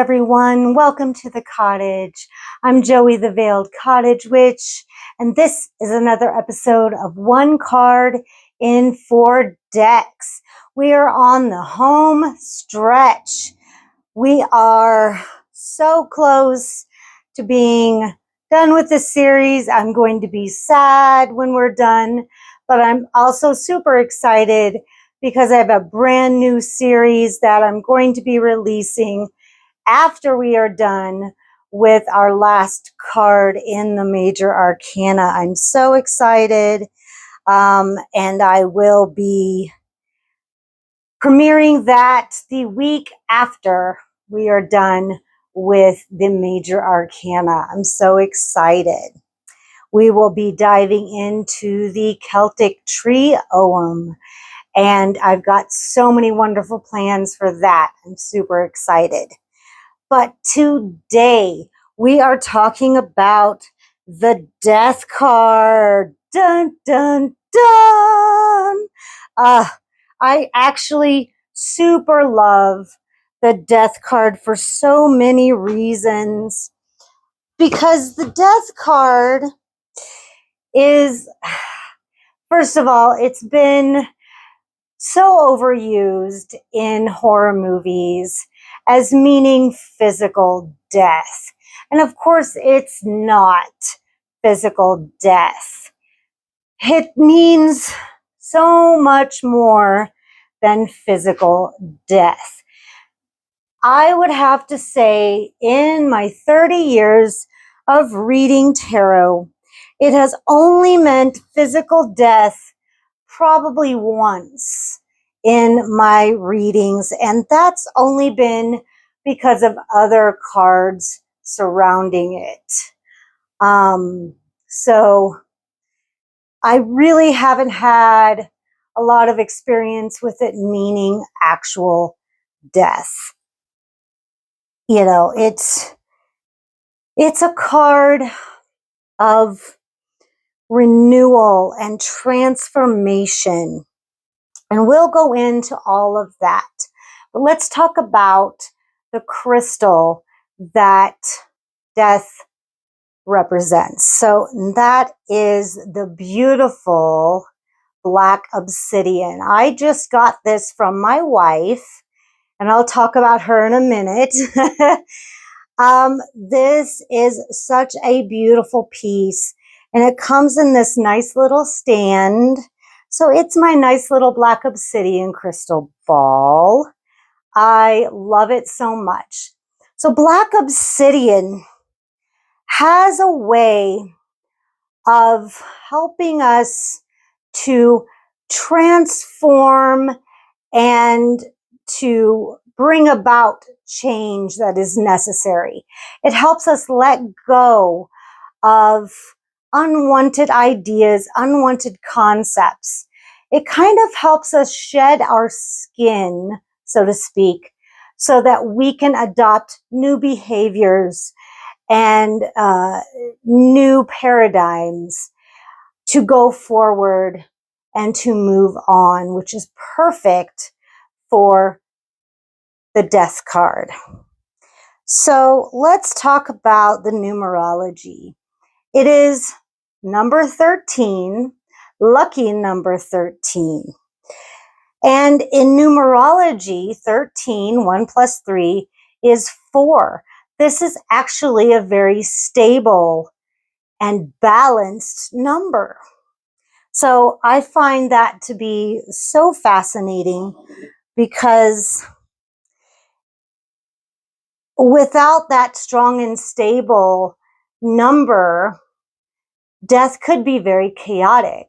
everyone. Welcome to the Cottage. I'm Joey, the Veiled Cottage Witch, and this is another episode of One Card in 4 Decks. We are on the home stretch. We are so close to being done with this series. I'm going to be sad when we're done, but I'm also super excited because I have a brand new series that I'm going to be releasing after we are done with our last card in the Major Arcana. I'm so excited, and I will be premiering that the week after we are done with the Major Arcana. I'm so excited. We will be diving into the Celtic Tree Ogham, and I've got so many wonderful plans for that. I'm super excited. But today we are talking about the Death card. Dun, dun, dun. I actually super love the Death card for so many reasons. Because the Death card is, first of all, it's been so overused in horror movies as meaning physical death. And of course, it's not physical death. It means so much more than physical death. I would have to say, in my 30 years of reading tarot, it has only meant physical death probably once in my readings, and that's only been because of other cards surrounding it. So I really haven't had a lot of experience with it meaning actual death. You know, it's a card of renewal and transformation. And we'll go into all of that. But let's talk about the crystal that death represents. So that is the beautiful black obsidian. I just got this from my wife, and I'll talk about her in a minute. This is such a beautiful piece, and it comes in this nice little stand. So it's my nice little black obsidian crystal ball. I love it so much. So black obsidian has a way of helping us to transform and to bring about change that is necessary. It helps us let go of unwanted ideas, unwanted concepts. It kind of helps us shed our skin, so to speak, so that we can adopt new behaviors and new paradigms to go forward and to move on, which is perfect for the Death card. So let's talk about the numerology. It is number 13, lucky number 13. And in numerology, 13, 1 plus 3 is 4. This is actually a very stable and balanced number. So I find that to be so fascinating, because without that strong and stable number, death could be very chaotic,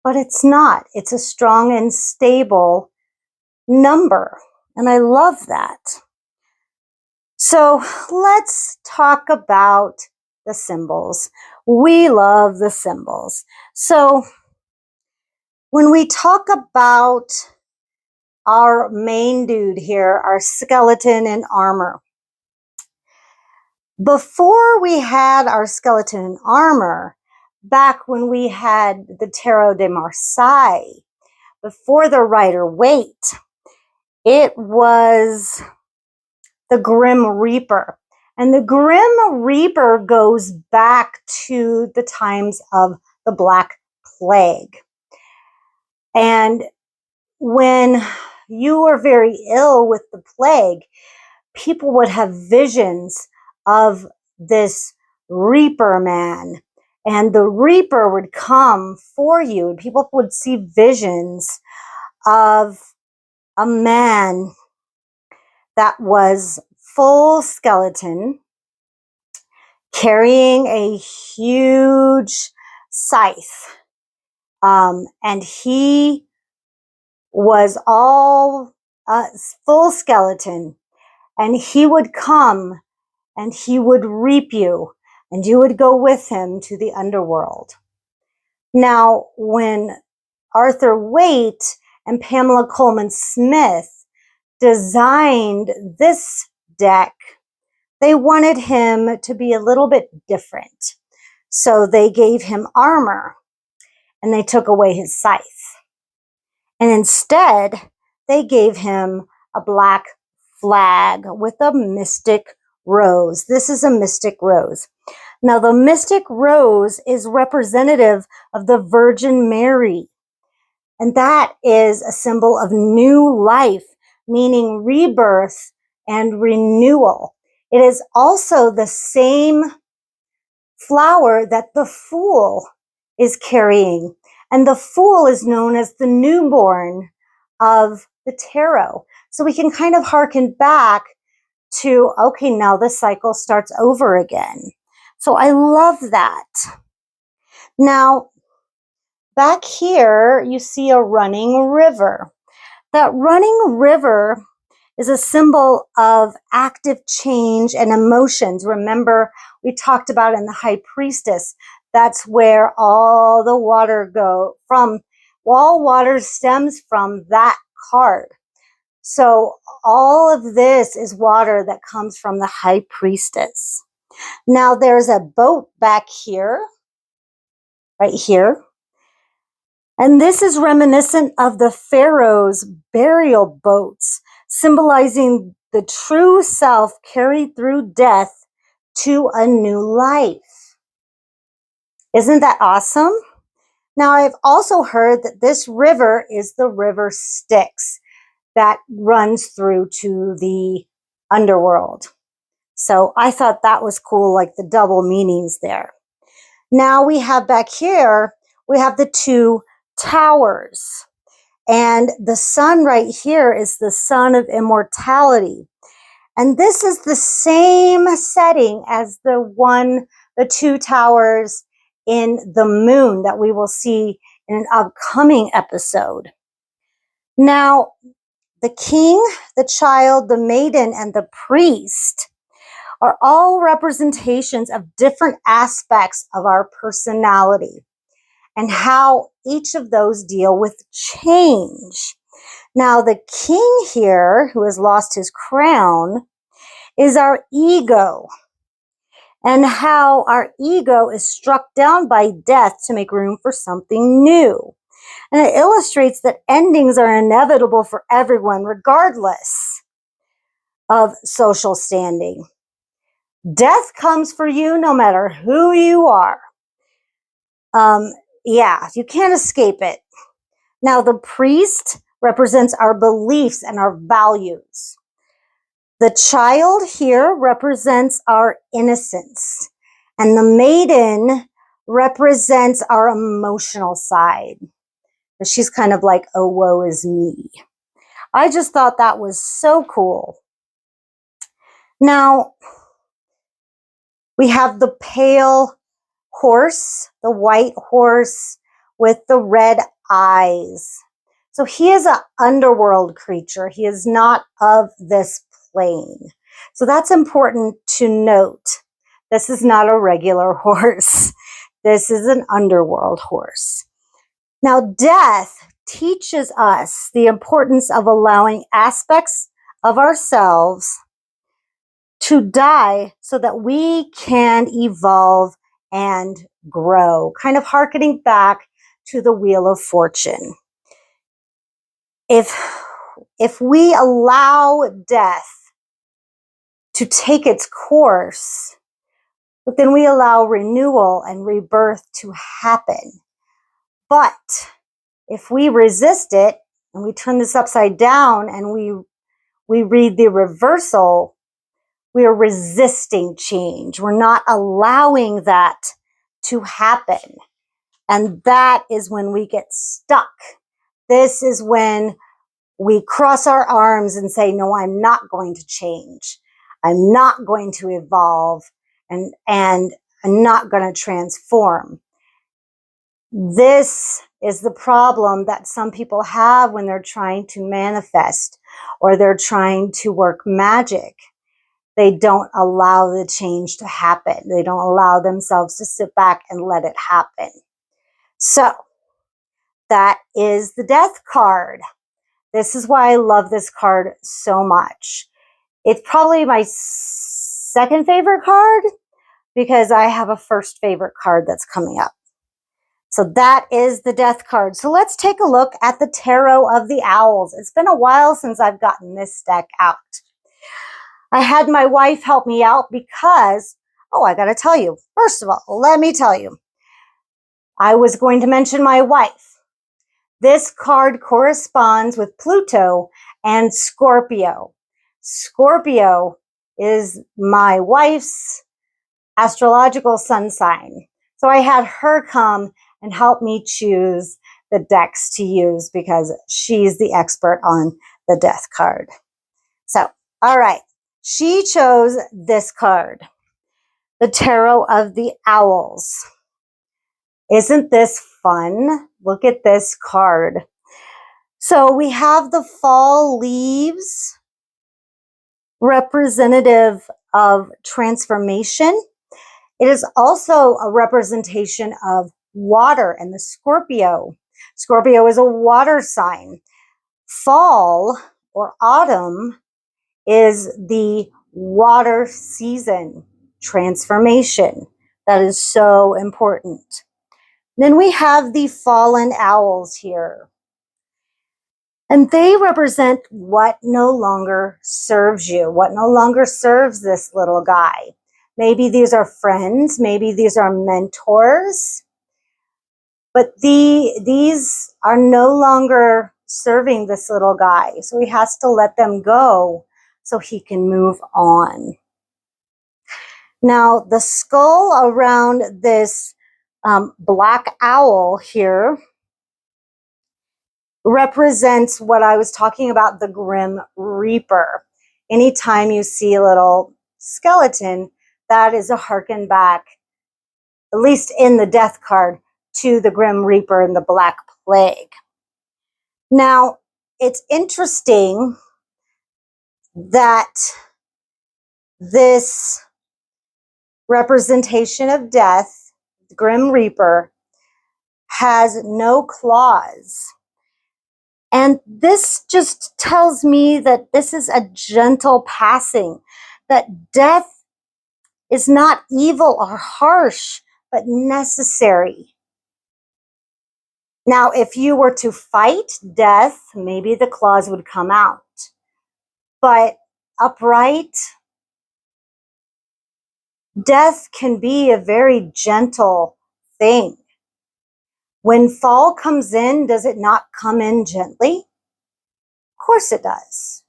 but it's not. It's a strong and stable number, and I love that. So let's talk about the symbols. We love the symbols. So when we talk about our main dude here, our skeleton in armor, before we had our skeleton in armor, back when we had the Tarot de Marseille, before the Rider-Waite, it was the Grim Reaper. And the Grim Reaper goes back to the times of the Black Plague. And when you were very ill with the plague, people would have visions of this Reaper man. And the Reaper would come for you. And people would see visions of a man that was full skeleton, carrying a huge scythe. And he was all full skeleton. And he would come and he would reap you, and you would go with him to the underworld. Now, when Arthur Waite and Pamela Coleman Smith designed this deck, they wanted him to be a little bit different. So they gave him armor and they took away his scythe. And instead, they gave him a black flag with a mystic rose. This is a mystic rose. Now, the mystic rose is representative of the Virgin Mary. And that is a symbol of new life, meaning rebirth and renewal. It is also the same flower that the Fool is carrying. And the Fool is known as the newborn of the tarot. So we can kind of hearken back to, okay, now the cycle starts over again. So I love that. Now, back here, you see a running river. That running river is a symbol of active change and emotions. Remember, we talked about in the High Priestess, that's where all the water all water stems from that card. So all of this is water that comes from the High Priestess. Now there's a boat back here, right here. And this is reminiscent of the Pharaoh's burial boats, symbolizing the true self carried through death to a new life. Isn't that awesome? Now, I've also heard that this river is the river Styx that runs through to the underworld. So I thought that was cool, like the double meanings there. Now we have back here, we have the two towers. And the sun right here is the sun of immortality. And this is the same setting as the two towers in the moon that we will see in an upcoming episode. Now, the king, the child, the maiden, and the priest are all representations of different aspects of our personality and how each of those deal with change. Now, the king here, who has lost his crown, is our ego, and how our ego is struck down by death to make room for something new. And it illustrates that endings are inevitable for everyone, regardless of social standing. Death comes for you no matter who you are. Yeah, you can't escape it. Now, the priest represents our beliefs and our values. The child here represents our innocence. And the maiden represents our emotional side. She's kind of like, oh, woe is me. I just thought that was so cool. Now, we have the pale horse, the white horse with the red eyes. So he is an underworld creature. He is not of this plane. So that's important to note. This is not a regular horse. This is an underworld horse. Now, death teaches us the importance of allowing aspects of ourselves to die so that we can evolve and grow, kind of hearkening back to the Wheel of Fortune. If we allow death to take its course, but then we allow renewal and rebirth to happen. But if we resist it and we turn this upside down and we read the reversal, we are resisting change. We're not allowing that to happen. And that is when we get stuck. This is when we cross our arms and say, no, I'm not going to change. I'm not going to evolve, and I'm not going to transform. This is the problem that some people have when they're trying to manifest or they're trying to work magic. They don't allow the change to happen. They don't allow themselves to sit back and let it happen. So that is the Death card. This is why I love this card so much. It's probably my second favorite card because I have a first favorite card that's coming up. So that is the Death card. So let's take a look at the Tarot of the Owls. It's been a while since I've gotten this deck out. I had my wife help me out because, I got to tell you, first of all, let me tell you, I was going to mention my wife. This card corresponds with Pluto and Scorpio. Scorpio is my wife's astrological sun sign. So I had her come and help me choose the decks to use because she's the expert on the Death card. So, all right. She chose this card, the Tarot of the Owls. Isn't this fun? Look at this card. So we have the fall leaves, representative of transformation. It is also a representation of water and the Scorpio. Scorpio is a water sign. Fall or autumn is the water season, transformation. That is so important. Then we have the fallen owls here. And they represent what no longer serves you, what no longer serves this little guy. Maybe these are friends, maybe these are mentors, but these are no longer serving this little guy. So he has to let them go so he can move on. Now, the skull around this black owl here represents what I was talking about, the Grim Reaper. Anytime you see a little skeleton, that is a harken back, at least in the Death card, to the Grim Reaper and the Black Plague. Now, it's interesting that this representation of death, the Grim Reaper, has no claws. And this just tells me that this is a gentle passing, that death is not evil or harsh, but necessary. Now, if you were to fight death, maybe the claws would come out. But upright, death can be a very gentle thing. When fall comes in, does it not come in gently? Of course it does.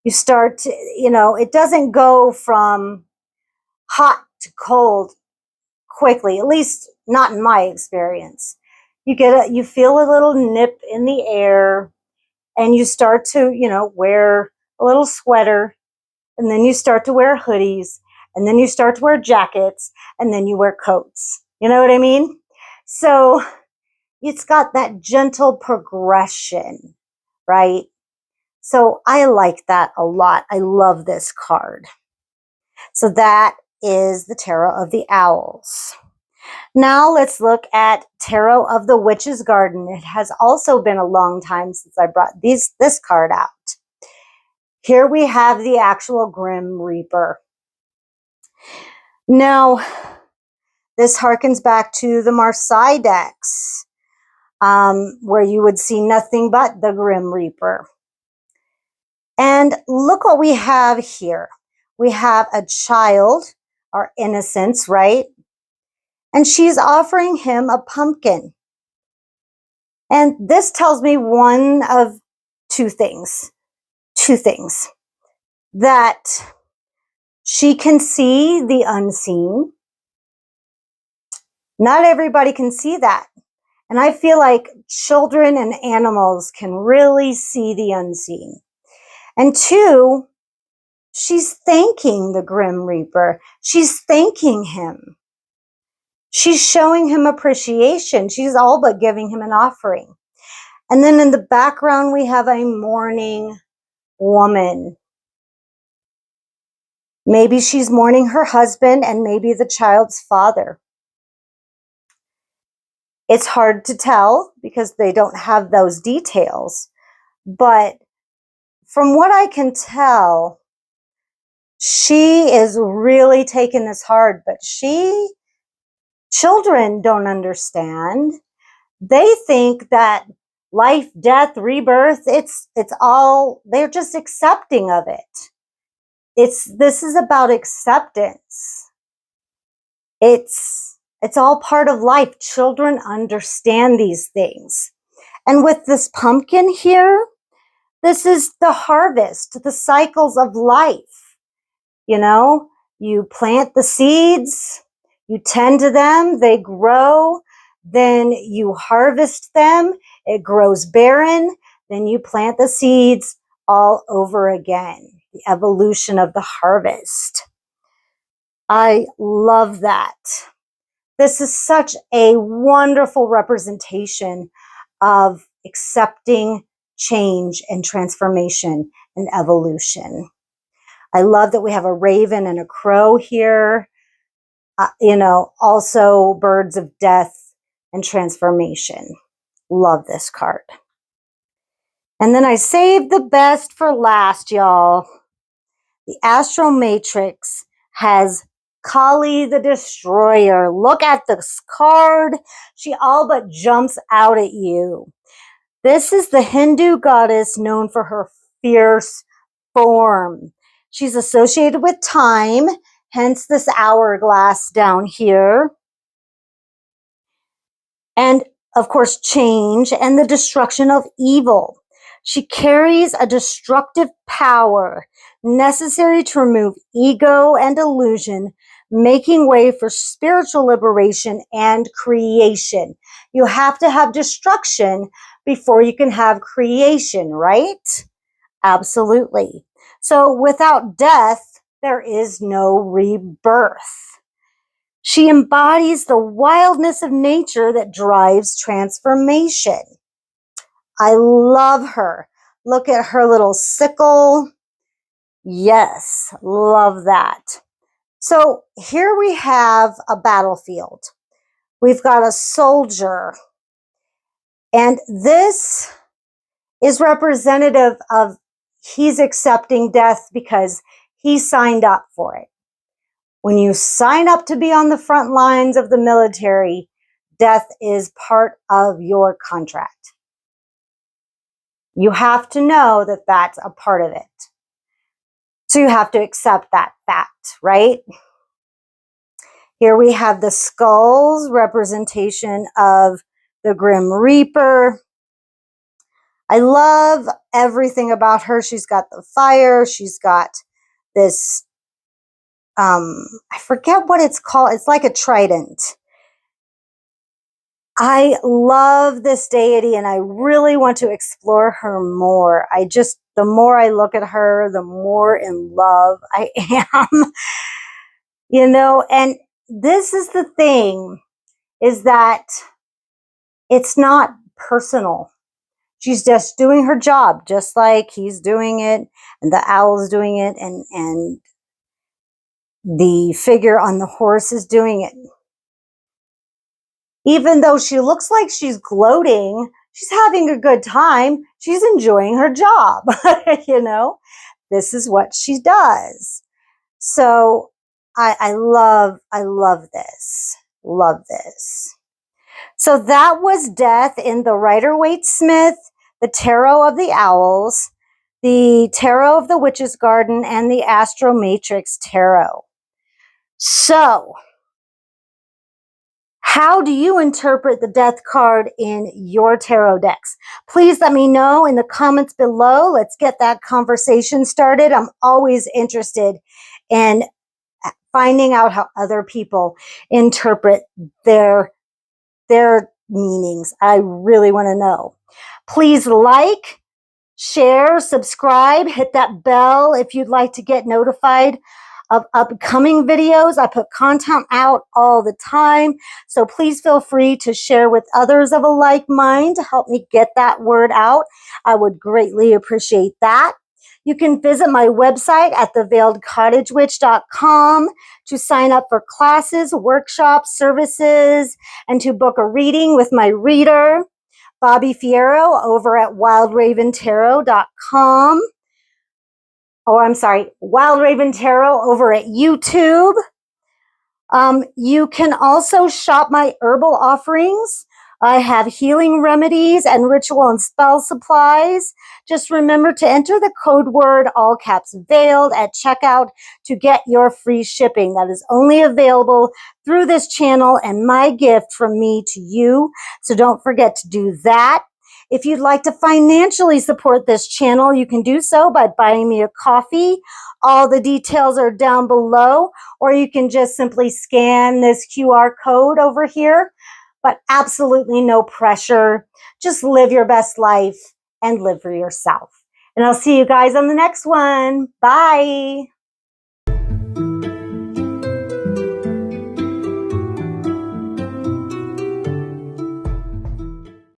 You start to, it doesn't go from hot to cold quickly, at least not in my experience. You feel a little nip in the air, and you start to, wear a little sweater, and then you start to wear hoodies, and then you start to wear jackets, and then you wear coats. You know what I mean? So it's got that gentle progression, right? So I like that a lot. I love this card. So that is the Tarot of the Owls. Now let's look at Tarot of the Witch's Garden. It has also been a long time since I brought this card out. Here we have the actual Grim Reaper. Now, this harkens back to the Marseille decks, where you would see nothing but the Grim Reaper. And look what we have here. we have a child, our innocence, right? And she's offering him a pumpkin. And this tells me one of two things. That she can see the unseen. Not everybody can see that. And I feel like children and animals can really see the unseen. And two, she's thanking the Grim Reaper. She's thanking him. She's showing him appreciation. She's all but giving him an offering. And then in the background, we have a mourning woman. Maybe she's mourning her husband and maybe the child's father. It's hard to tell because they don't have those details. But from what I can tell, she is really taking this hard. But children don't understand. They think that life, death, rebirth, it's all, they're just accepting of it. This is about acceptance. It's all part of life. Children understand these things. And with this pumpkin here, this is the harvest, the cycles of life. You know, you plant the seeds, you tend to them, they grow, then you harvest them, it grows barren, then you plant the seeds all over again. The evolution of the harvest. I love that. This is such a wonderful representation of accepting change and transformation and evolution. I love that we have a raven and a crow here. Also birds of death and transformation. Love this card. And then I saved the best for last, y'all. The Astromatrix has Kali the Destroyer. Look at this card. She all but jumps out at you. This is the Hindu goddess known for her fierce form. She's associated with time, hence this hourglass down here. And of course, change and the destruction of evil. She carries a destructive power necessary to remove ego and illusion, making way for spiritual liberation and creation. You have to have destruction before you can have creation, right? Absolutely. So without death, there is no rebirth. She embodies the wildness of nature that drives transformation. I love her. Look at her little sickle. Yes, love that. So here we have a battlefield. We've got a soldier. And this is representative of he's accepting death because he signed up for it. When you sign up to be on the front lines of the military, death is part of your contract. You have to know that that's a part of it. So you have to accept that fact, right? Here we have the skulls, representation of the Grim Reaper. I love everything about her. She's got the fire. She's got this, I forget what it's called. It's like a trident. I love this deity and I really want to explore her more. The more I look at her, the more in love I am. And this is the thing, is that it's not personal. She's just doing her job, just like he's doing it, and the owl's doing it, and the figure on the horse is doing it. Even though she looks like she's gloating, she's having a good time. She's enjoying her job. This is what she does. So I love this. Love this. So that was Death in the Rider-Waite Smith, the Tarot of the Owls. the Tarot of the Witch's Garden, and the Astromatrix Tarot. So, how do you interpret the Death card in your tarot decks? Please let me know in the comments below. Let's get that conversation started. I'm always interested in finding out how other people interpret their meanings. I really want to know. Please like, share, subscribe, hit that bell if you'd like to get notified of upcoming videos. I put content out all the time, so please feel free to share with others of a like mind to help me get that word out. I would greatly appreciate that. You can visit my website at theveiledcottagewitch.com to sign up for classes, workshops, services, and to book a reading with my reader, Bobby Fierro, over at wildraventarot.com. Or I'm sorry, Wild Raven Tarot over at YouTube. You can also shop my herbal offerings. I have healing remedies and ritual and spell supplies. Just remember to enter the code word, all caps veiled, at checkout to get your free shipping. That is only available through this channel and my gift from me to you. So don't forget to do that. If you'd like to financially support this channel, you can do so by buying me a coffee. All the details are down below, or you can just simply scan this QR code over here. But absolutely no pressure. Just live your best life and live for yourself. And I'll see you guys on the next one. Bye.